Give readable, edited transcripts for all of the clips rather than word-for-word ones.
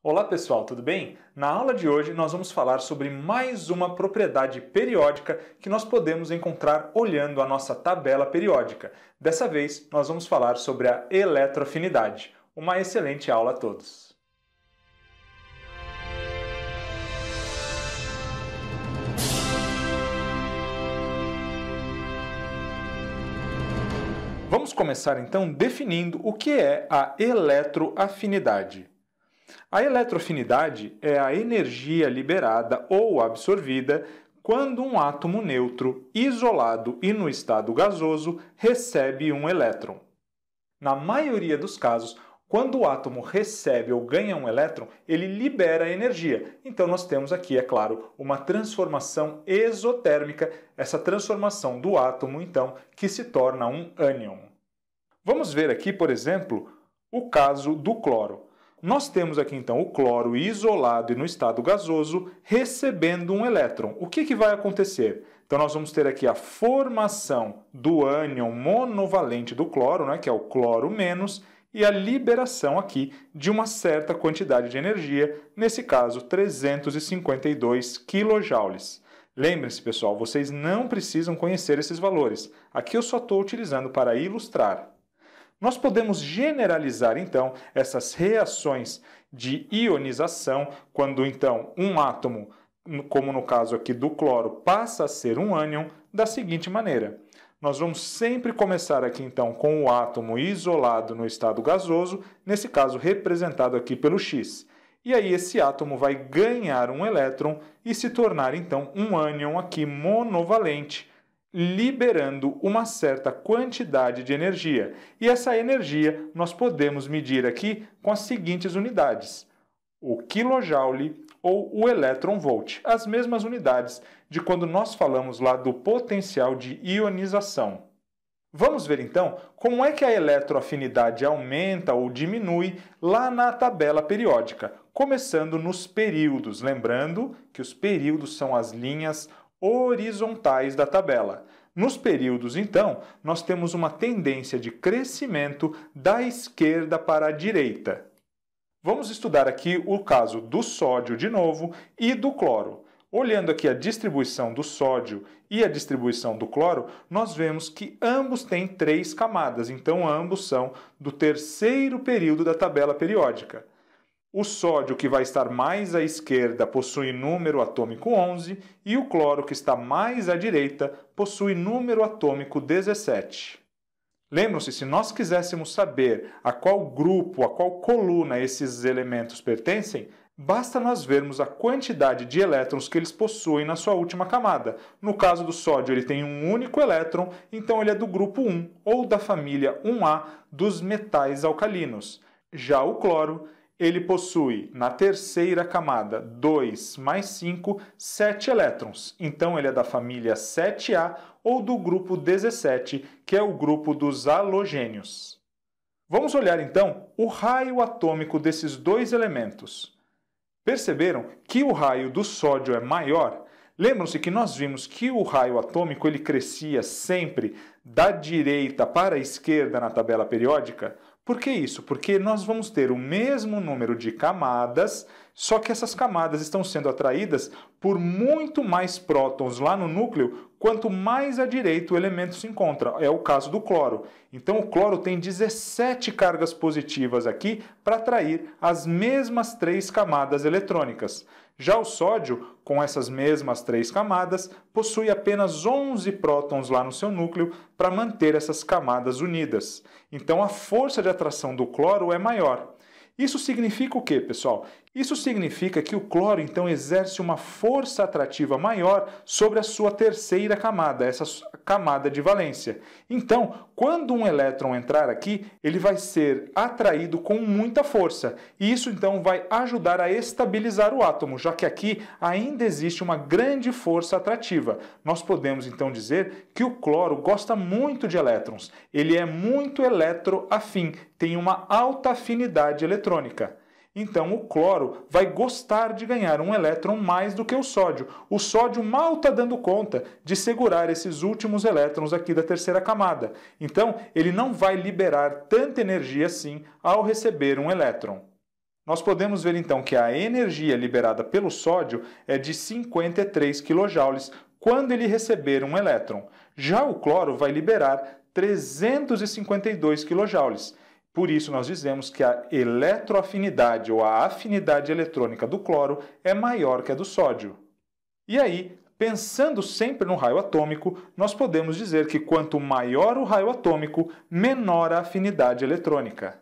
Olá pessoal, tudo bem? Na aula de hoje nós vamos falar sobre mais uma propriedade periódica que nós podemos encontrar olhando a nossa tabela periódica. Dessa vez nós vamos falar sobre a eletroafinidade. Uma excelente aula a todos! Vamos começar então definindo o que é a eletroafinidade. A eletroafinidade é a energia liberada ou absorvida quando um átomo neutro, isolado e no estado gasoso, recebe um elétron. Na maioria dos casos, quando o átomo recebe ou ganha um elétron, ele libera energia. Então nós temos aqui, é claro, uma transformação exotérmica, essa transformação do átomo, então, que se torna um ânion. Vamos ver aqui, por exemplo, o caso do cloro. Nós temos aqui então o cloro isolado e no estado gasoso recebendo um elétron. O que vai acontecer? Então nós vamos ter aqui a formação do ânion monovalente do cloro, que é o cloro menos, e a liberação aqui de uma certa quantidade de energia, nesse caso 352 kJ. Lembrem-se, pessoal, vocês não precisam conhecer esses valores. Aqui eu só estou utilizando para ilustrar. Nós podemos generalizar, então, essas reações de ionização, quando, então, um átomo, como no caso aqui do cloro, passa a ser um ânion, da seguinte maneira. Nós vamos sempre começar aqui, então, com o átomo isolado no estado gasoso, nesse caso representado aqui pelo X. E aí esse átomo vai ganhar um elétron e se tornar, então, um ânion aqui monovalente, liberando uma certa quantidade de energia. E essa energia nós podemos medir aqui com as seguintes unidades: o quilojoule ou o elétron-volt, as mesmas unidades de quando nós falamos lá do potencial de ionização. Vamos ver então como é que a eletroafinidade aumenta ou diminui lá na tabela periódica, começando nos períodos, lembrando que os períodos são as linhas horizontais da tabela. Nos períodos, então, nós temos uma tendência de crescimento da esquerda para a direita. Vamos estudar aqui o caso do sódio de novo e do cloro. Olhando aqui a distribuição do sódio e a distribuição do cloro, nós vemos que ambos têm 3 camadas, então ambos são do terceiro período da tabela periódica. O sódio, que vai estar mais à esquerda, possui número atômico 11 e o cloro, que está mais à direita, possui número atômico 17. Lembram-se, se nós quiséssemos saber a qual grupo, a qual coluna esses elementos pertencem, basta nós vermos a quantidade de elétrons que eles possuem na sua última camada. No caso do sódio, ele tem um único elétron, então ele é do grupo 1, ou da família 1A dos metais alcalinos. Já o cloro, ele possui, na terceira camada, 2 mais 5, 7 elétrons. Então, ele é da família 7A ou do grupo 17, que é o grupo dos halogênios. Vamos olhar, então, o raio atômico desses dois elementos. Perceberam que o raio do sódio é maior? Lembram-se que nós vimos que o raio atômico ele crescia sempre da direita para a esquerda na tabela periódica? Por que isso? Porque nós vamos ter o mesmo número de camadas, só que essas camadas estão sendo atraídas por muito mais prótons lá no núcleo, quanto mais à direita o elemento se encontra. É o caso do cloro. Então o cloro tem 17 cargas positivas aqui para atrair as mesmas 3 camadas eletrônicas. Já o sódio, com essas mesmas 3 camadas, possui apenas 11 prótons lá no seu núcleo para manter essas camadas unidas. Então a força de atração do cloro é maior. Isso significa o quê, pessoal? Isso significa que o cloro, então, exerce uma força atrativa maior sobre a sua terceira camada, essa camada de valência. Então, quando um elétron entrar aqui, ele vai ser atraído com muita força. E isso, então, vai ajudar a estabilizar o átomo, já que aqui ainda existe uma grande força atrativa. Nós podemos, então, dizer que o cloro gosta muito de elétrons. Ele é muito eletroafim, tem uma alta afinidade eletrônica. Então o cloro vai gostar de ganhar um elétron mais do que o sódio. O sódio mal está dando conta de segurar esses últimos elétrons aqui da terceira camada. Então ele não vai liberar tanta energia assim ao receber um elétron. Nós podemos ver então que a energia liberada pelo sódio é de 53 kJ quando ele receber um elétron. Já o cloro vai liberar 352 kJ. Por isso nós dizemos que a eletroafinidade ou a afinidade eletrônica do cloro é maior que a do sódio. E aí, pensando sempre no raio atômico, nós podemos dizer que quanto maior o raio atômico, menor a afinidade eletrônica.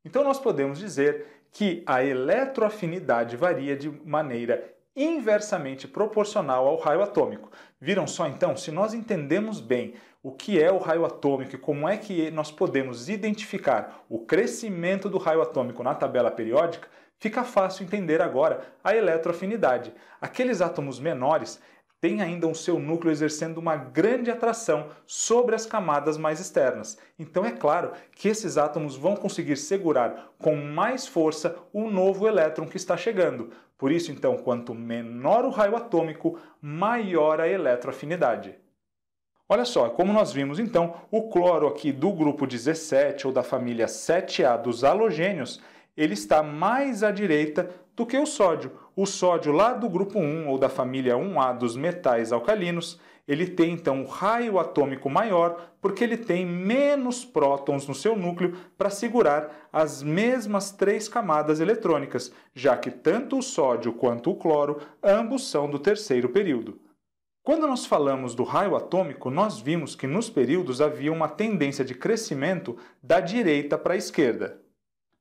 Então nós podemos dizer que a eletroafinidade varia de maneira inversamente proporcional ao raio atômico. Viram só então? Se nós entendemos bem o que é o raio atômico e como é que nós podemos identificar o crescimento do raio atômico na tabela periódica, fica fácil entender agora a eletroafinidade. Aqueles átomos menores têm ainda o seu núcleo exercendo uma grande atração sobre as camadas mais externas. Então é claro que esses átomos vão conseguir segurar com mais força o novo elétron que está chegando. Por isso, então, quanto menor o raio atômico, maior a eletroafinidade. Olha só, como nós vimos então, o cloro aqui do grupo 17 ou da família 7A dos halogênios, ele está mais à direita do que o sódio. O sódio lá do grupo 1 ou da família 1A dos metais alcalinos, ele tem então um raio atômico maior porque ele tem menos prótons no seu núcleo para segurar as mesmas 3 camadas eletrônicas, já que tanto o sódio quanto o cloro ambos são do terceiro período. Quando nós falamos do raio atômico, nós vimos que nos períodos havia uma tendência de crescimento da direita para a esquerda.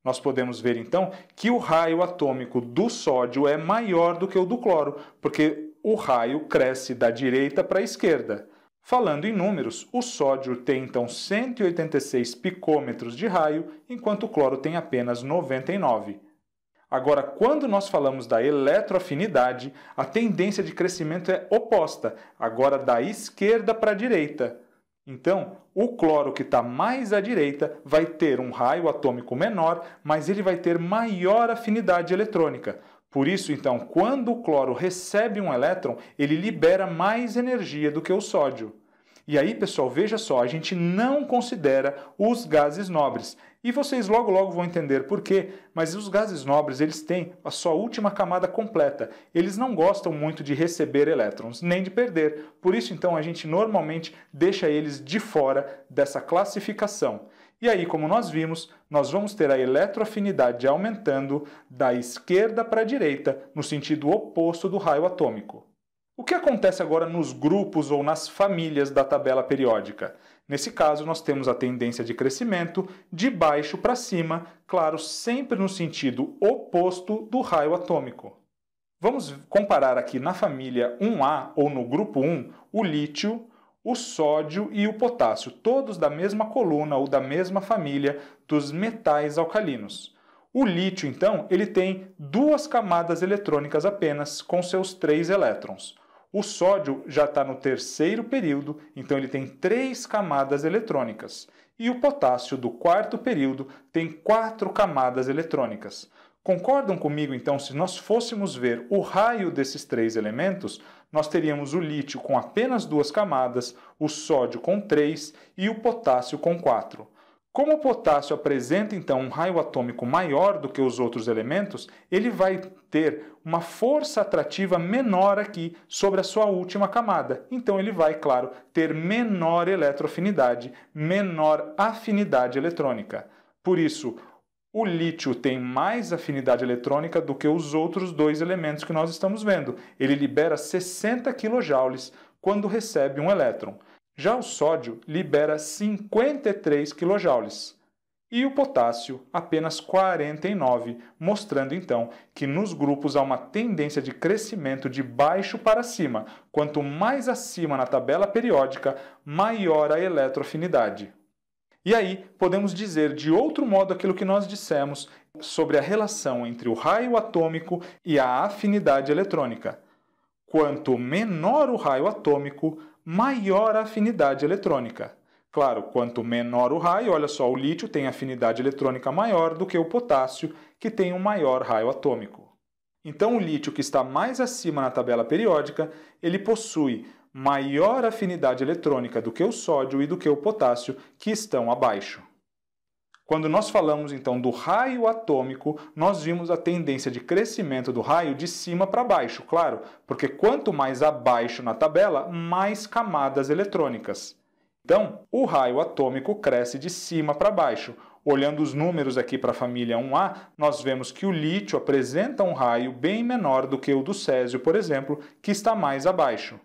Nós podemos ver então que o raio atômico do sódio é maior do que o do cloro, porque o raio cresce da direita para a esquerda. Falando em números, o sódio tem então 186 picômetros de raio, enquanto o cloro tem apenas 99. Agora, quando nós falamos da eletroafinidade, a tendência de crescimento é oposta, agora da esquerda para a direita. Então, o cloro que está mais à direita vai ter um raio atômico menor, mas ele vai ter maior afinidade eletrônica. Por isso, então, quando o cloro recebe um elétron, ele libera mais energia do que o sódio. E aí, pessoal, veja só, a gente não considera os gases nobres. E vocês logo vão entender por quê, mas os gases nobres eles têm a sua última camada completa. Eles não gostam muito de receber elétrons, nem de perder. Por isso, então, a gente normalmente deixa eles de fora dessa classificação. E aí, como nós vimos, nós vamos ter a eletroafinidade aumentando da esquerda para a direita, no sentido oposto do raio atômico. O que acontece agora nos grupos ou nas famílias da tabela periódica? Nesse caso, nós temos a tendência de crescimento de baixo para cima, claro, sempre no sentido oposto do raio atômico. Vamos comparar aqui na família 1A ou no grupo 1 o lítio, o sódio e o potássio, todos da mesma coluna ou da mesma família dos metais alcalinos. O lítio, então, ele tem 2 camadas eletrônicas apenas, com seus 3 elétrons. O sódio já está no terceiro período, então ele tem 3 camadas eletrônicas. E o potássio, do quarto período, tem 4 camadas eletrônicas. Concordam comigo, então, se nós fôssemos ver o raio desses 3 elementos, nós teríamos o lítio com apenas 2 camadas, o sódio com 3 e o potássio com 4. Como o potássio apresenta, então, um raio atômico maior do que os outros elementos, ele vai ter uma força atrativa menor aqui sobre a sua última camada. Então, ele vai, claro, ter menor eletroafinidade, menor afinidade eletrônica. Por isso, o lítio tem mais afinidade eletrônica do que os outros 2 elementos que nós estamos vendo. Ele libera 60 kJ quando recebe um elétron. Já o sódio libera 53 kJ e o potássio apenas 49, mostrando então que nos grupos há uma tendência de crescimento de baixo para cima. Quanto mais acima na tabela periódica, maior a eletroafinidade. E aí podemos dizer de outro modo aquilo que nós dissemos sobre a relação entre o raio atômico e a afinidade eletrônica. Quanto menor o raio atômico, maior a afinidade eletrônica. Claro, quanto menor o raio, olha só, o lítio tem afinidade eletrônica maior do que o potássio, que tem um maior raio atômico. Então, o lítio que está mais acima na tabela periódica, ele possui maior afinidade eletrônica do que o sódio e do que o potássio, que estão abaixo. Quando nós falamos então do raio atômico, nós vimos a tendência de crescimento do raio de cima para baixo, claro, porque quanto mais abaixo na tabela, mais camadas eletrônicas. Então, o raio atômico cresce de cima para baixo. Olhando os números aqui para a família 1A, nós vemos que o lítio apresenta um raio bem menor do que o do césio, por exemplo, que está mais abaixo.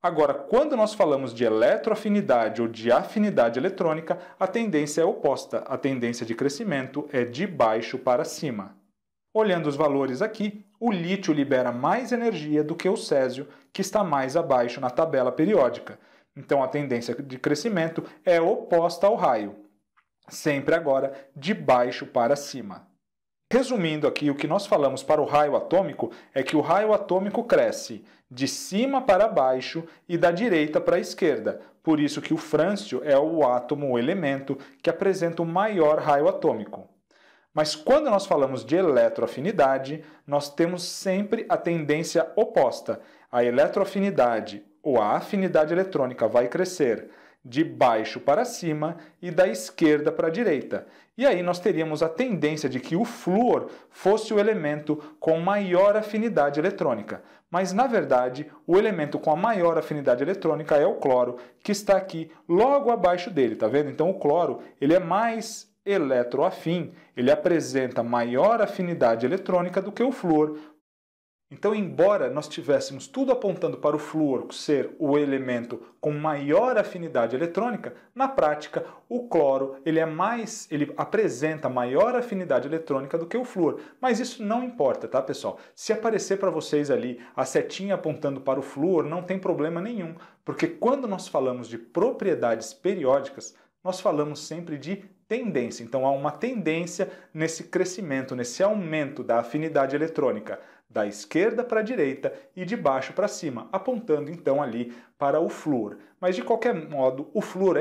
Agora, quando nós falamos de eletroafinidade ou de afinidade eletrônica, a tendência é oposta. A tendência de crescimento é de baixo para cima. Olhando os valores aqui, o lítio libera mais energia do que o césio, que está mais abaixo na tabela periódica. Então, a tendência de crescimento é oposta ao raio, sempre agora de baixo para cima. Resumindo aqui, o que nós falamos para o raio atômico é que o raio atômico cresce de cima para baixo e da direita para a esquerda. Por isso que o frâncio é o átomo, o elemento, que apresenta o maior raio atômico. Mas quando nós falamos de eletroafinidade, nós temos sempre a tendência oposta. A eletroafinidade ou a afinidade eletrônica vai crescer de baixo para cima e da esquerda para a direita. E aí nós teríamos a tendência de que o flúor fosse o elemento com maior afinidade eletrônica. Mas, na verdade, o elemento com a maior afinidade eletrônica é o cloro, que está aqui logo abaixo dele, tá vendo? Então o cloro ele é mais eletroafim, ele apresenta maior afinidade eletrônica do que o flúor. Então, embora nós tivéssemos tudo apontando para o flúor ser o elemento com maior afinidade eletrônica, na prática o cloro ele apresenta maior afinidade eletrônica do que o flúor. Mas isso não importa, tá, pessoal? Se aparecer para vocês ali a setinha apontando para o flúor, não tem problema nenhum, porque quando nós falamos de propriedades periódicas, nós falamos sempre de tendência. Então, há uma tendência nesse crescimento, nesse aumento da afinidade eletrônica, da esquerda para a direita e de baixo para cima, apontando então ali para o flúor. Mas de qualquer modo, o flúor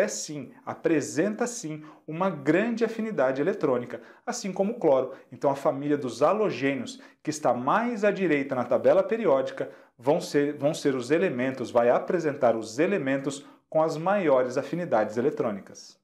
apresenta sim uma grande afinidade eletrônica, assim como o cloro. Então a família dos halogênios, que está mais à direita na tabela periódica, vão ser os elementos, vai apresentar os elementos com as maiores afinidades eletrônicas.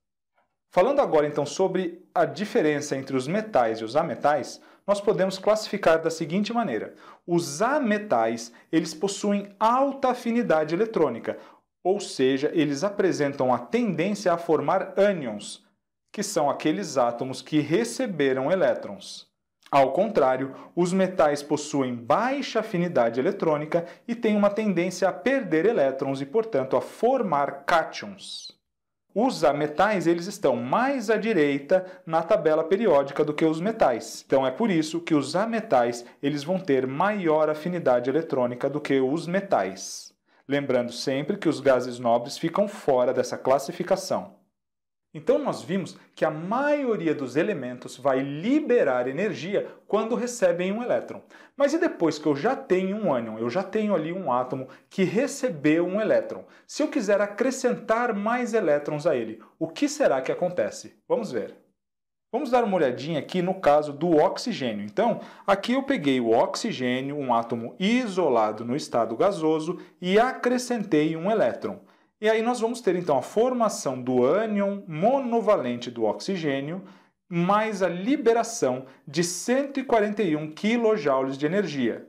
Falando agora então sobre a diferença entre os metais e os ametais, nós podemos classificar da seguinte maneira. Os ametais, eles possuem alta afinidade eletrônica, ou seja, eles apresentam a tendência a formar ânions, que são aqueles átomos que receberam elétrons. Ao contrário, os metais possuem baixa afinidade eletrônica e têm uma tendência a perder elétrons e, portanto, a formar cátions. Os ametais eles estão mais à direita na tabela periódica do que os metais. Então é por isso que os ametais eles vão ter maior afinidade eletrônica do que os metais. Lembrando sempre que os gases nobres ficam fora dessa classificação. Então nós vimos que a maioria dos elementos vai liberar energia quando recebem um elétron. Mas e depois que eu já tenho um ânion, eu já tenho ali um átomo que recebeu um elétron? Se eu quiser acrescentar mais elétrons a ele, o que será que acontece? Vamos ver. Vamos dar uma olhadinha aqui no caso do oxigênio. Então, aqui eu peguei o oxigênio, um átomo isolado no estado gasoso, e acrescentei um elétron. E aí nós vamos ter então a formação do ânion monovalente do oxigênio, mais a liberação de 141 kJ de energia.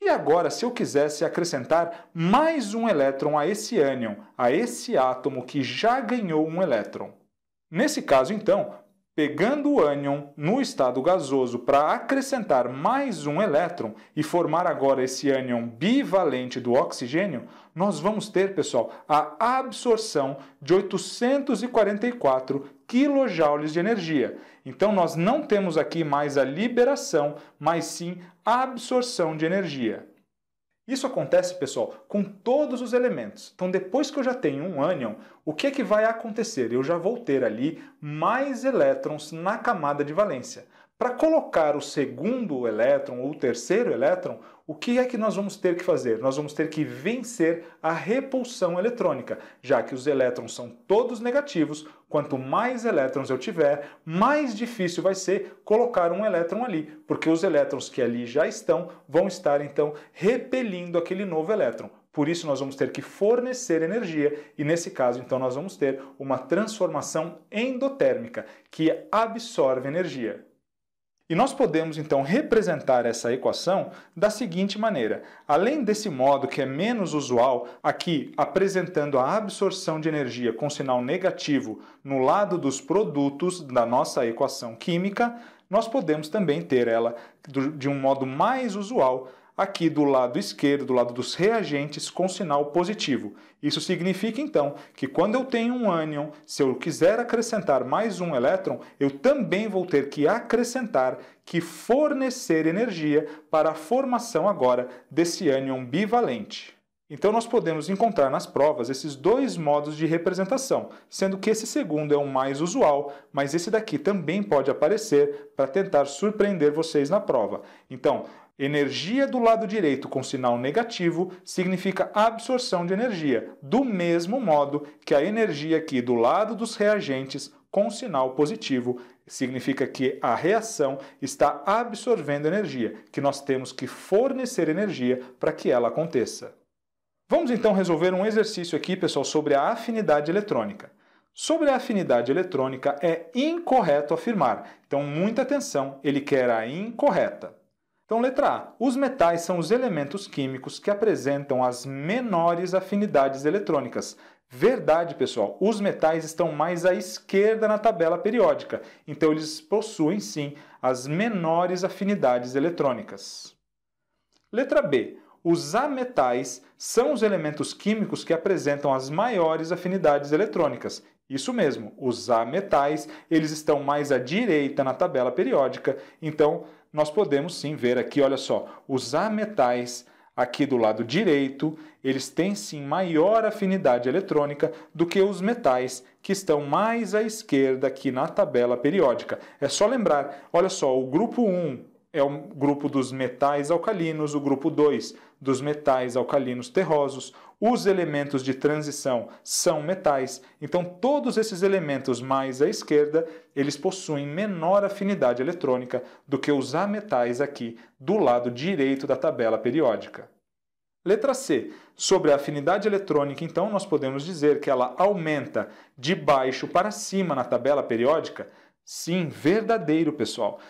E agora, se eu quisesse acrescentar mais um elétron a esse ânion, a esse átomo que já ganhou um elétron. Nesse caso, então, pegando o ânion no estado gasoso para acrescentar mais um elétron e formar agora esse ânion bivalente do oxigênio, nós vamos ter, pessoal, a absorção de 844 kJ de energia. Então, nós não temos aqui mais a liberação, mas sim a absorção de energia. Isso acontece, pessoal, com todos os elementos. Então, depois que eu já tenho um ânion, o que é que vai acontecer? Eu já vou ter ali mais elétrons na camada de valência. Para colocar o segundo elétron ou o terceiro elétron, o que é que nós vamos ter que fazer? Nós vamos ter que vencer a repulsão eletrônica, já que os elétrons são todos negativos. Quanto mais elétrons eu tiver, mais difícil vai ser colocar um elétron ali, porque os elétrons que ali já estão vão estar então repelindo aquele novo elétron. por isso nós vamos ter que fornecer energia e nesse caso então nós vamos ter uma transformação endotérmica que absorve energia. E nós podemos então representar essa equação da seguinte maneira. Além desse modo que é menos usual, aqui apresentando a absorção de energia com sinal negativo no lado dos produtos da nossa equação química, nós podemos também ter ela de um modo mais usual aqui do lado esquerdo, do lado dos reagentes, com sinal positivo. Isso significa, então, que quando eu tenho um ânion, se eu quiser acrescentar mais um elétron, eu também vou ter que acrescentar, que fornecer energia para a formação agora desse ânion bivalente. Então, nós podemos encontrar nas provas esses dois modos de representação, sendo que esse segundo é o mais usual, mas esse daqui também pode aparecer para tentar surpreender vocês na prova. Então, energia do lado direito com sinal negativo significa absorção de energia, do mesmo modo que a energia aqui do lado dos reagentes com sinal positivo significa que a reação está absorvendo energia, que nós temos que fornecer energia para que ela aconteça. Vamos então resolver um exercício aqui, pessoal, sobre a afinidade eletrônica. Sobre a afinidade eletrônica é incorreto afirmar. Então, muita atenção, ele quer a incorreta. Então, letra A. Os metais são os elementos químicos que apresentam as menores afinidades eletrônicas. Verdade, pessoal. Os metais estão mais à esquerda na tabela periódica. Então, eles possuem, sim, as menores afinidades eletrônicas. Letra B. Os ametais são os elementos químicos que apresentam as maiores afinidades eletrônicas. Isso mesmo, os ametais, eles estão mais à direita na tabela periódica. Então, nós podemos sim ver aqui, olha só, os ametais aqui do lado direito, eles têm sim maior afinidade eletrônica do que os metais que estão mais à esquerda aqui na tabela periódica. É só lembrar, olha só, o grupo 1 é o grupo dos metais alcalinos, o grupo 2 dos metais alcalinos terrosos, os elementos de transição são metais, então todos esses elementos mais à esquerda, eles possuem menor afinidade eletrônica do que os ametais aqui do lado direito da tabela periódica. Letra C. Sobre a afinidade eletrônica, então, nós podemos dizer que ela aumenta de baixo para cima na tabela periódica? Sim, verdadeiro, pessoal.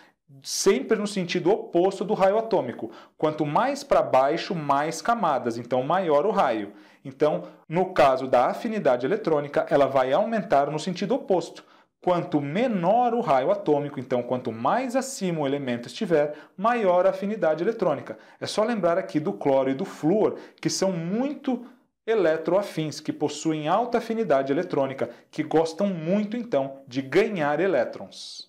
Sempre no sentido oposto do raio atômico. Quanto mais para baixo, mais camadas, então maior o raio. Então, no caso da afinidade eletrônica, ela vai aumentar no sentido oposto. Quanto menor o raio atômico, então quanto mais acima o elemento estiver, maior a afinidade eletrônica. É só lembrar aqui do cloro e do flúor, que são muito eletroafins, que possuem alta afinidade eletrônica, que gostam muito então de ganhar elétrons.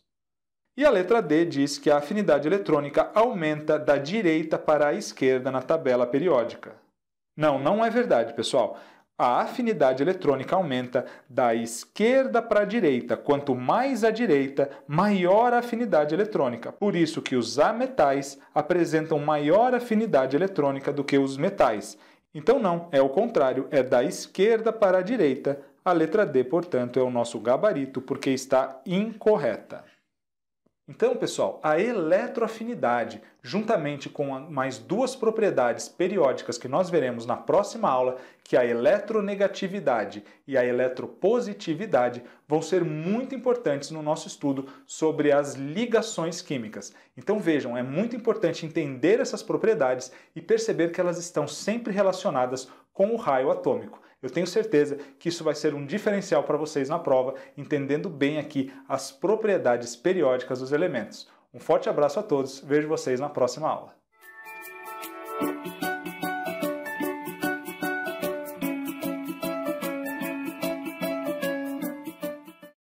E a letra D diz que a afinidade eletrônica aumenta da direita para a esquerda na tabela periódica. Não, não é verdade, pessoal. A afinidade eletrônica aumenta da esquerda para a direita. Quanto mais à direita, maior a afinidade eletrônica. Por isso que os ametais apresentam maior afinidade eletrônica do que os metais. Então não, é o contrário, é da esquerda para a direita. A letra D, portanto, é o nosso gabarito, porque está incorreta. Então, pessoal, a eletroafinidade, juntamente com mais duas propriedades periódicas que nós veremos na próxima aula, que é a eletronegatividade e a eletropositividade, vão ser muito importantes no nosso estudo sobre as ligações químicas. Então vejam, é muito importante entender essas propriedades e perceber que elas estão sempre relacionadas com o raio atômico. Eu tenho certeza que isso vai ser um diferencial para vocês na prova, entendendo bem aqui as propriedades periódicas dos elementos. Um forte abraço a todos, vejo vocês na próxima aula.